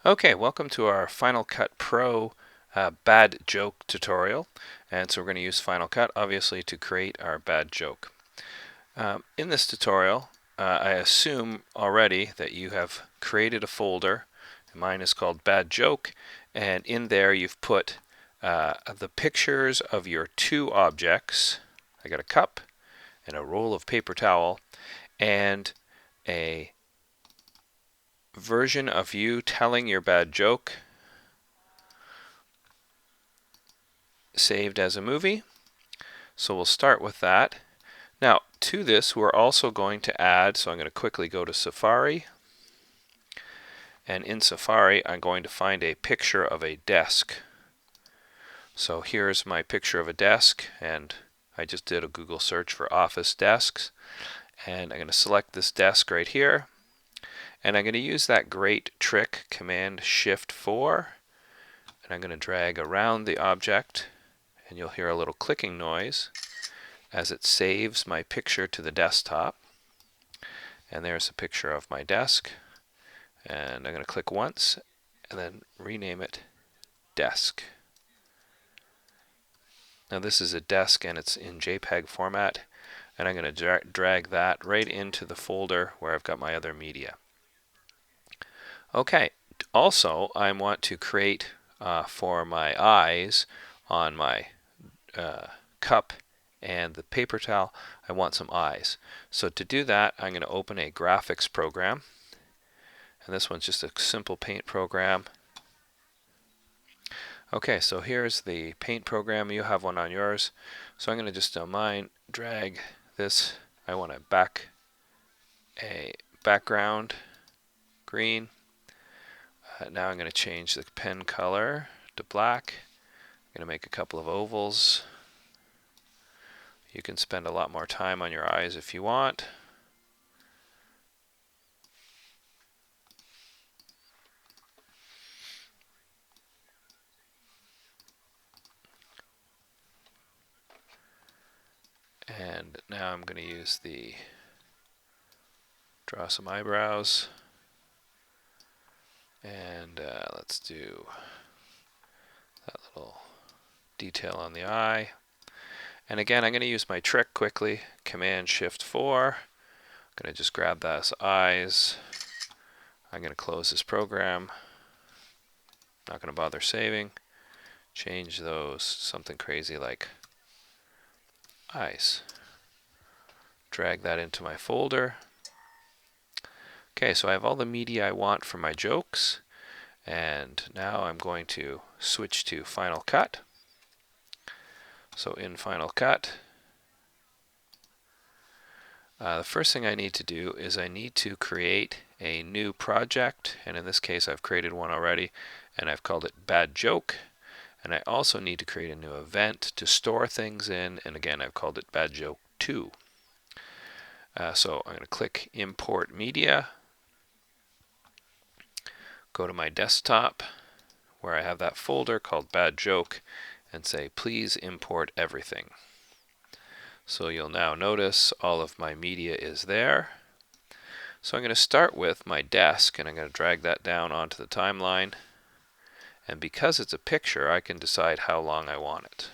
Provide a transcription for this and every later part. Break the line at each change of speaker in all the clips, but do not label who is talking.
Okay, welcome to our Final Cut Pro bad joke tutorial. And so we're going to use Final Cut, obviously, to create our bad joke. In this tutorial, I assume already that you have created a folder. Mine is called Bad Joke, and in there you've put the pictures of your two objects. I got a cup and a roll of paper towel and a version of you telling your bad joke saved as a movie. So we'll start with that. Now, to this, we're also going to add, so I'm going to quickly go to Safari. And in Safari, I'm going to find a picture of a desk. So here's my picture of a desk, and I just did a Google search for office desks. And I'm going to select this desk right here. And I'm going to use that great trick, Command-Shift-4. And I'm going to drag around the object, and you'll hear a little clicking noise as it saves my picture to the desktop. And there's a picture of my desk. And I'm going to click once and then rename it desk. Now this is a desk and it's in JPEG format. And I'm going to drag that right into the folder where I've got my other media. Okay, also I want to create for my eyes on my cup and the paper towel, I want some eyes. So to do that, I'm going to open a graphics program. And this one's just a simple paint program. Okay, so here's the paint program. You have one on yours. So I'm going to just on mine drag this. I want a background green. Now I'm going to change the pen color to black. I'm going to make a couple of ovals. You can spend a lot more time on your eyes if you want. And now I'm going to use draw some eyebrows. And let's do that little detail on the eye. And again, I'm going to use my trick quickly, Command-Shift-4. I'm going to just grab those eyes. I'm going to close this program. Not going to bother saving. Change those something crazy like eyes. Drag that into my folder. Okay, so I have all the media I want for my jokes. And now I'm going to switch to Final Cut. So in Final Cut, the first thing I need to do is I need to create a new project. And in this case, I've created one already. And I've called it Bad Joke. And I also need to create a new event to store things in. And again, I've called it Bad Joke 2. So I'm going to click Import Media. Go to my desktop where I have that folder called Bad Joke and say, please import everything. So you'll now notice all of my media is there. So I'm going to start with my desk and I'm going to drag that down onto the timeline. And because it's a picture, I can decide how long I want it.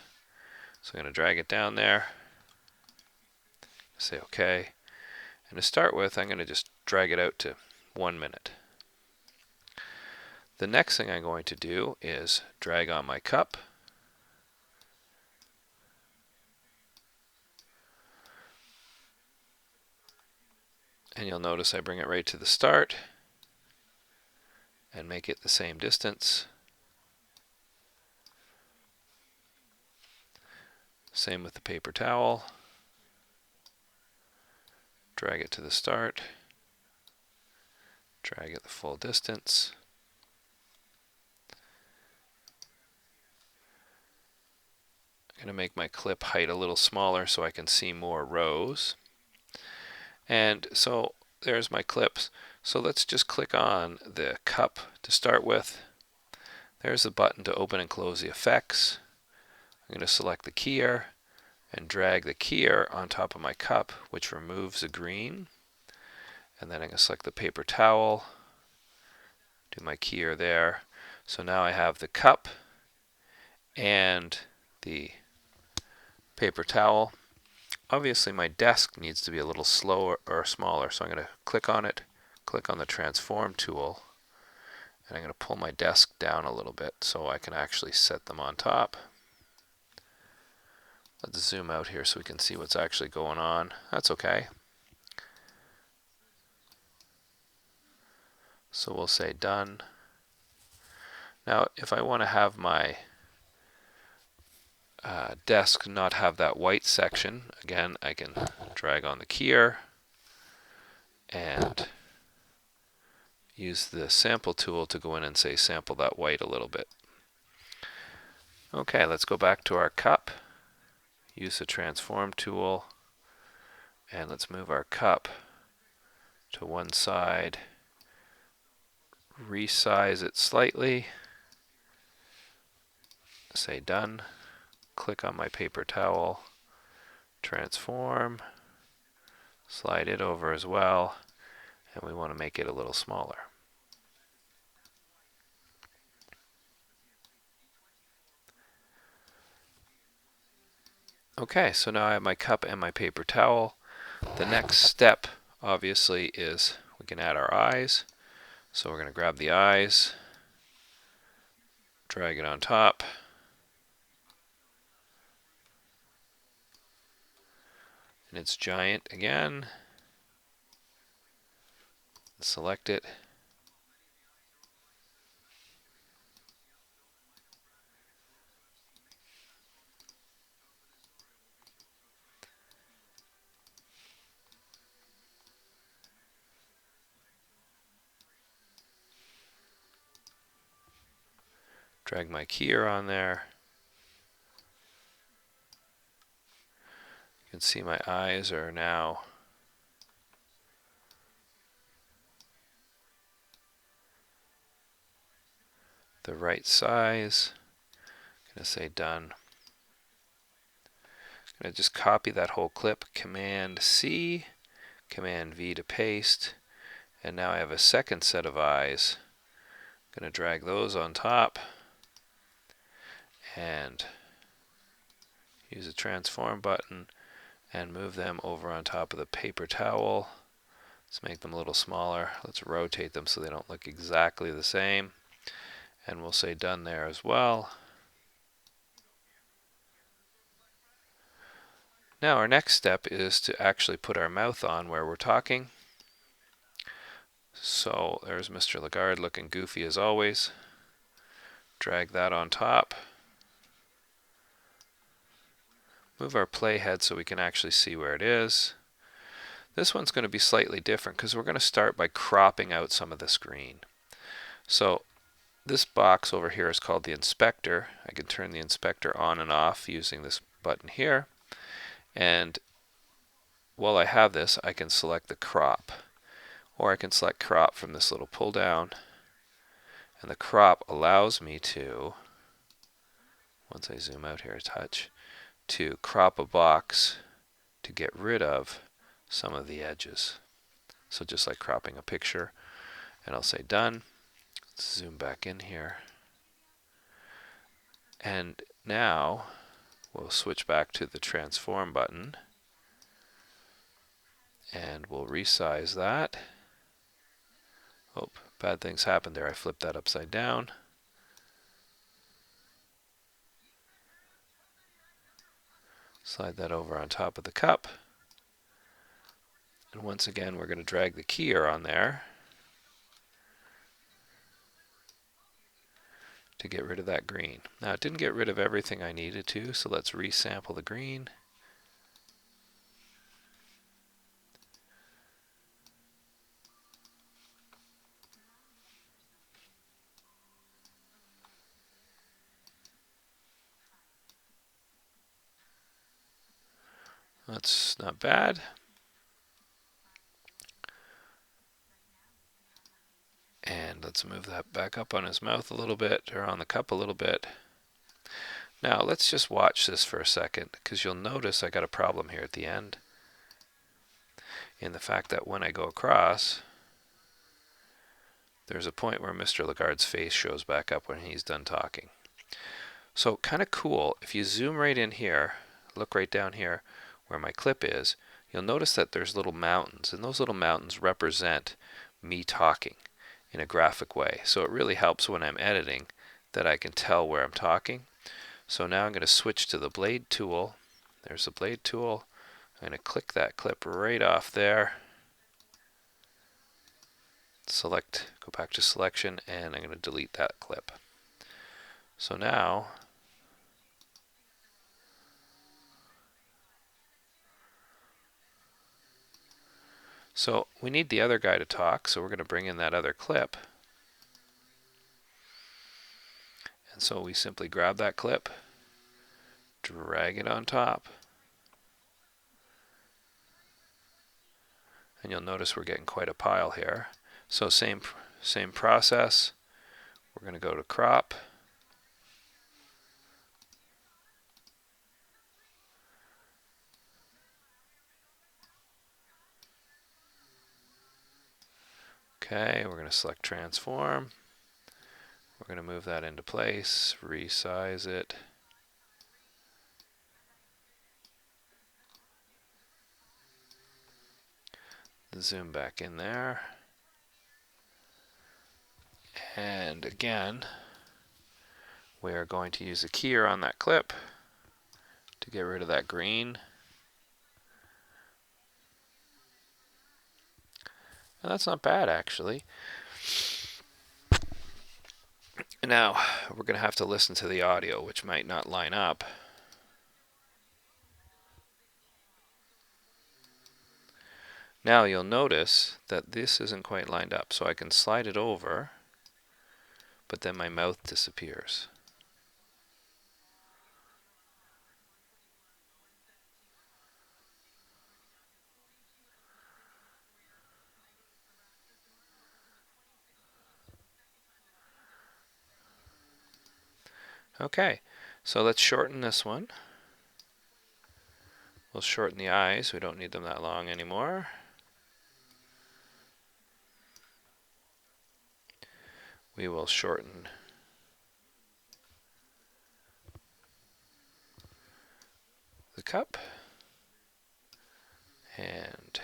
So I'm going to drag it down there, say OK. And to start with, I'm going to just drag it out to 1 minute. The next thing I'm going to do is drag on my cup. And you'll notice I bring it right to the start and make it the same distance. Same with the paper towel. Drag it to the start. Drag it the full distance. I'm going to make my clip height a little smaller so I can see more rows. And so there's my clips. So let's just click on the cup to start with. There's the button to open and close the effects. I'm going to select the keyer and drag the keyer on top of my cup, which removes the green. And then I'm going to select the paper towel, do my keyer there. So now I have the cup and the paper towel. Obviously my desk needs to be a little slower or smaller, so I'm going to click on it, click on the transform tool, and I'm going to pull my desk down a little bit so I can actually set them on top. Let's zoom out here so we can see what's actually going on. That's okay. So we'll say done. Now if I want to have my desk not have that white section, again I can drag on the keyer and use the sample tool to go in and say sample that white a little bit. Okay, let's go back to our cup, use the transform tool, and let's move our cup to one side, resize it slightly, say done, click on my paper towel, transform, slide it over as well, and we want to make it a little smaller. Okay, so now I have my cup and my paper towel. The next step obviously is we can add our eyes. So we're going to grab the eyes, drag it on top, and it's giant again. Select it. Drag my keyer on there. You can see my eyes are now the right size. I'm going to say done. I'm going to just copy that whole clip, Command C, Command V to paste, and now I have a second set of eyes. I'm going to drag those on top and use the transform button and move them over on top of the paper towel. Let's make them a little smaller. Let's rotate them so they don't look exactly the same. And we'll say done there as well. Now our next step is to actually put our mouth on where we're talking. So there's Mr. Lagarde looking goofy as always. Drag that on top. Move our playhead so we can actually see where it is. This one's going to be slightly different because we're going to start by cropping out some of the screen. So this box over here is called the inspector. I can turn the inspector on and off using this button here. And while I have this, I can select the crop. Or I can select crop from this little pull down. And the crop allows me to, once I zoom out here a touch, to crop a box to get rid of some of the edges. So just like cropping a picture. And I'll say done. Let's zoom back in here. And now we'll switch back to the transform button. And we'll resize that. Oh, bad things happened there. I flipped that upside down. Slide that over on top of the cup. And once again, we're going to drag the keyer on there to get rid of that green. Now, it didn't get rid of everything I needed to, so let's resample the green. That's not bad. And let's move that back up on his mouth a little bit, or on the cup a little bit. Now let's just watch this for a second, because you'll notice I got a problem here at the end. In the fact that when I go across, there's a point where Mr. Lagarde's face shows back up when he's done talking. So kind of cool, if you zoom right in here, look right down here where my clip is, you'll notice that there's little mountains, and those little mountains represent me talking in a graphic way. So it really helps when I'm editing that I can tell where I'm talking. So now I'm going to switch to the blade tool. There's the blade tool. I'm going to click that clip right off there. Select, go back to selection, and I'm going to delete that clip. So now we need the other guy to talk, so we're going to bring in that other clip. And so we simply grab that clip, drag it on top, and you'll notice we're getting quite a pile here. So same process. We're going to go to crop. Okay, we're going to select transform. We're going to move that into place, resize it. Zoom back in there. And again, we are going to use a keyer on that clip to get rid of that green. And that's not bad, actually. Now, we're going to have to listen to the audio, which might not line up. Now you'll notice that this isn't quite lined up, so I can slide it over, but then my mouth disappears. Okay, so let's shorten this one. We'll shorten the eyes. We don't need them that long anymore. We will shorten the cup. And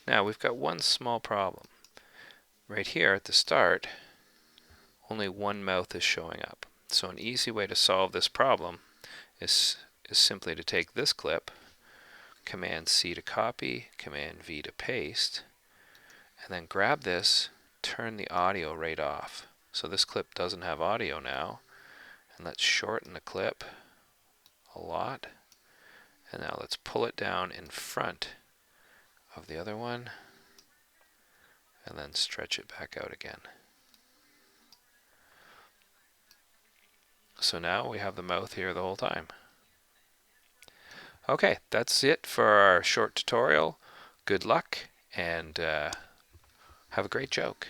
now we've got one small problem. Right here at the start, only one mouth is showing up. So an easy way to solve this problem is simply to take this clip, Command C to copy, Command V to paste, and then grab this, turn the audio right off. So this clip doesn't have audio now. And let's shorten the clip a lot. And now let's pull it down in front of the other one, and then stretch it back out again. So now we have the mouth here the whole time. Okay, that's it for our short tutorial. Good luck, and have a great joke.